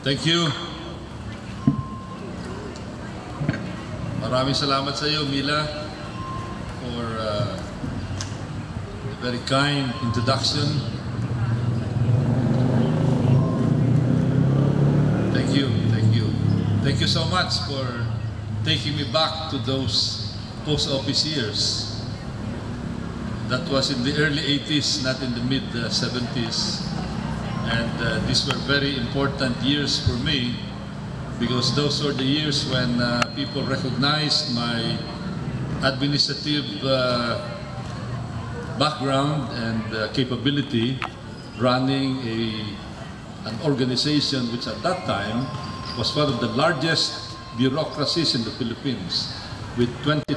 Thank you. Maraming salamat sa iyo, Mila, for a very kind introduction. Thank you, thank you. Thank you so much for taking me back to those post office years. That was in the early 80s, not in the mid 70s. And these were very important years for me, because those were the years when people recognized my administrative background and capability running an organization which at that time was one of the largest bureaucracies in the Philippines, with 20,000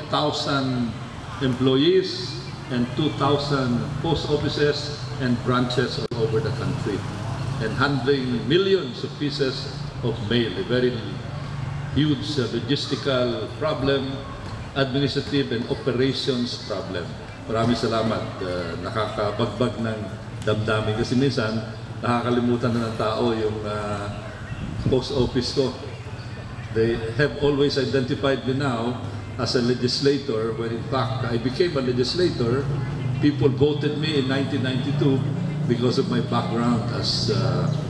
employees and 2,000 post offices and branches all over the country, and handling millions of pieces of mail, a very huge logistical problem, administrative and operations problem. Maraming salamat. Nakakabagbag ng damdamin kasi minsan nakakalimutan na ng tao yung post office ko. They have always identified me now as a legislator, when in fact I became a legislator. People voted me in 1992 because of my background as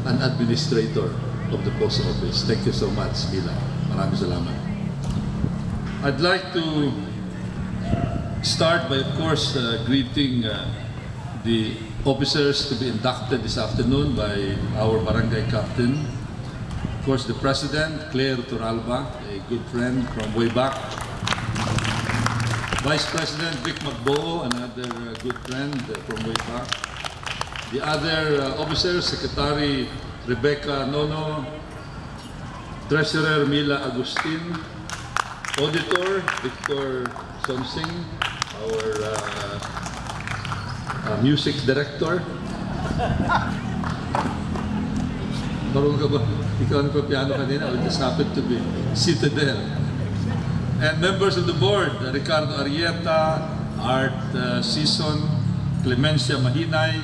an administrator of the post office. Thank you so much, Mila. Maraming salamat. I'd like to start by, of course, greeting the officers to be inducted this afternoon by our barangay captain. Of course, the President, Claire Turalba, a good friend from way back. Vice President Vic Magboo, another good friend from way back. The other officers, Secretary Rebecca Nono, Treasurer Mila Agustin, Auditor Victor Sonsing, our music director. Marunong ka ba? Ikaw ang piano kanina, or just happened to be seated there. And members of the board, Ricardo Arieta, Art Sison, Clemencia Mahinay,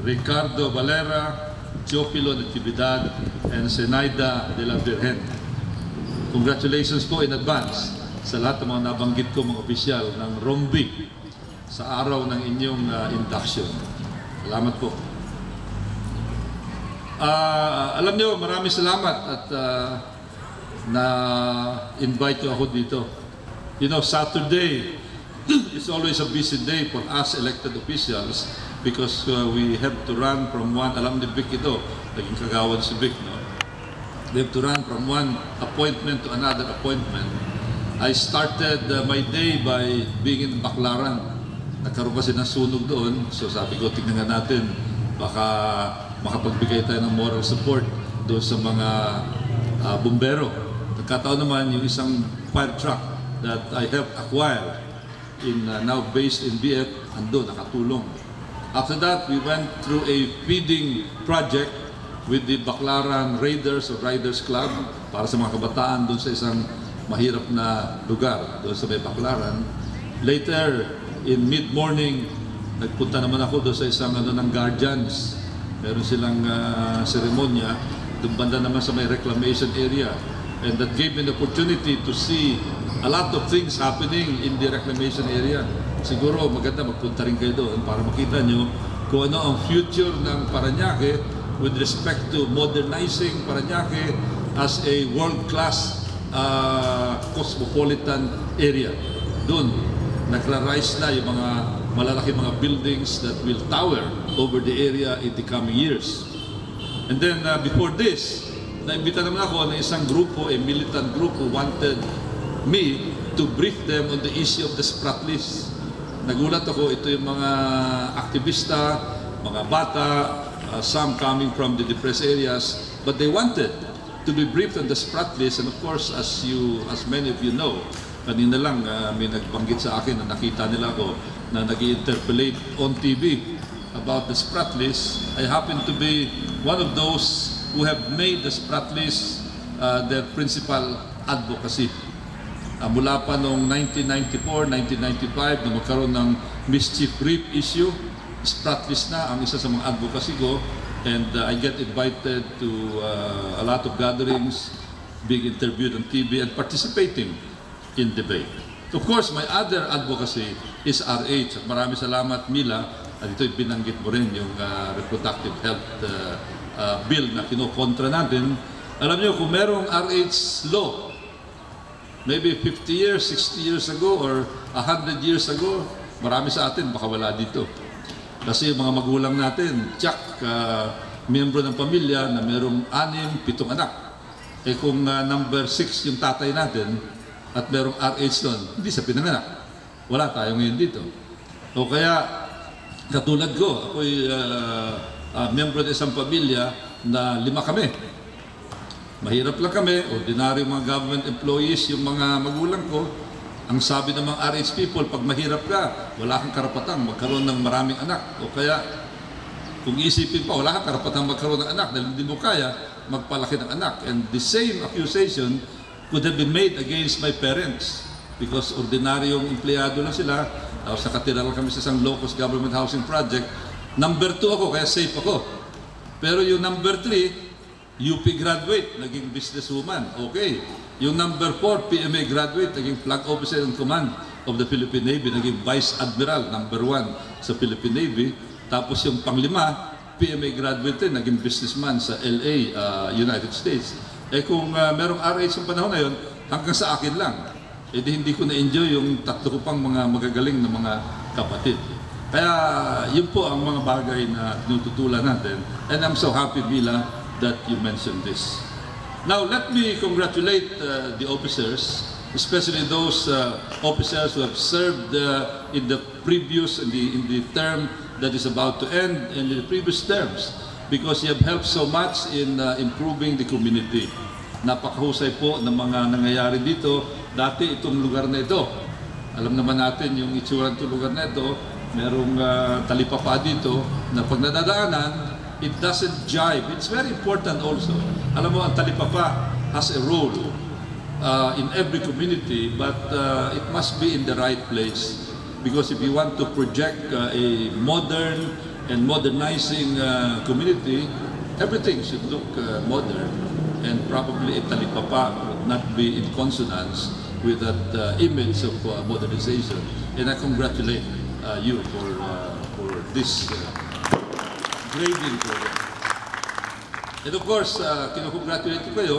Ricardo Valera, Teofilo Natividad, and Zenaida de la Virgen. Congratulations po in advance sa lahat ng mga nabanggit ko mga opisyal ng ROMVI sa araw ng inyong induction. Salamat po. Alam niyo, maraming salamat at na-invite ako dito. You know, Saturday is always a busy day for us elected officials because we have to run from one, alam ni Vic ito, naging kagawan si Vic, no? We have to run from one appointment to another appointment. I started my day by being in Baclaran. Nagkaroon kasi ng sunog doon, so sabi ko, tingnan nga natin, baka makapagbigay tayo ng moral support doon sa mga bumbero. Nagkataon naman yung isang fire truck that I helped acquire, now based in BF, andun, nakatulong. After that, we went through a feeding project with the Baclaran Raiders or Riders Club para sa mga kabataan doon sa isang mahirap na lugar, doon sa may Baclaran. Later, in mid-morning, nagpunta naman ako doon sa isang ng Guardians. Meron silang seremonya, doon banda naman sa may reclamation area. And that gave me the opportunity to see a lot of things happening in the reclamation area. Siguro maganda magpunta rin kayo doon para makita nyo kung ano ang future ng Parañaque with respect to modernizing Parañaque as a world-class cosmopolitan area. Doon, nagra-rise na yung mga malalaki mga buildings that will tower over the area in the coming years. And then before this, naimbita naman ako ng isang grupo, a militant group who wanted me to brief them on the issue of the sprat list. Nagulat ako, ito yung mga aktivista, mga bata, some coming from the depressed areas, but they wanted to be briefed on the sprat list. And of course, as many of you know, kanina lang may nagbanggit sa akin na nakita nila ako na nag-interpolate on TV about the sprat list. I happen to be one of those who have made the sprat list their principal advocacy. Mula pa noong 1994, 1995, na magkaroon ng mischief rape issue, sprat list na ang isa sa mga advocacy ko. And I get invited to a lot of gatherings, being interviewed on TV, and participating in debate. Of course, my other advocacy is RH. Maraming salamat, Mila. At ito'y binanggit mo rin yung reproductive health bill na kinokontra natin. Alam niyo, kung merong RH law, maybe 50 years, 60 years ago, or 100 years ago, marami sa atin baka wala dito. Kasi yung mga magulang natin, tsak, miyembro ng pamilya na merong 6, 7 anak. Eh kung number 6 yung tatay natin at merong RH doon, hindi sa pinanganak. Wala tayo ngayon dito. O kaya, katulad ko, ako'y miyembro ng isang pamilya na 5 kami. Mahirap lang kami, ordinary mga government employees, yung mga magulang ko. Ang sabi ng mga RH people, pag mahirap ka, wala kang karapatang magkaroon ng maraming anak. O kaya, kung isipin pa, wala kang karapatang magkaroon ng anak dahil hindi mo kaya magpalaki ng anak. And the same accusation could have been made against my parents because ordinaryong empleyado lang sila. Tapos nakatira lang kami sa isang low-cost government housing project. Number 2 ako, kaya safe ako. Pero yung number 3, UP graduate, naging businesswoman. Okay. Yung number 4, PMA graduate, naging flag officer in command of the Philippine Navy, naging Vice Admiral, number 1 sa Philippine Navy. Tapos yung pang-5, PMA graduate din, naging businessman sa LA, United States. Eh kung merong RH yung panahon na yun, hanggang sa akin lang. Eh di hindi ko na-enjoy yung 3 ko pang mga magagaling na mga kapatid. Kaya yun po ang mga bagay na tinututulan natin. And I'm so happy, Mila, that you mentioned this. Now, let me congratulate the officers, especially those officers who have served in the previous, in the term that is about to end, and in the previous terms, because you have helped so much in improving the community. Napakahusay po ng mga nangyayari dito. Dati itong lugar na ito, alam naman natin yung itsura ng lugar na ito, merong talipapa dito na pag nadadaanan, it doesn't jive. It's very important also. Alam mo, ang talipapa has a role in every community, but it must be in the right place. Because if you want to project a modern and modernizing community, everything should look modern. And probably a talipapa would not be in consonance with that image of modernization. And I congratulate you for this grading program. And of course, kinukongratulate ko kayo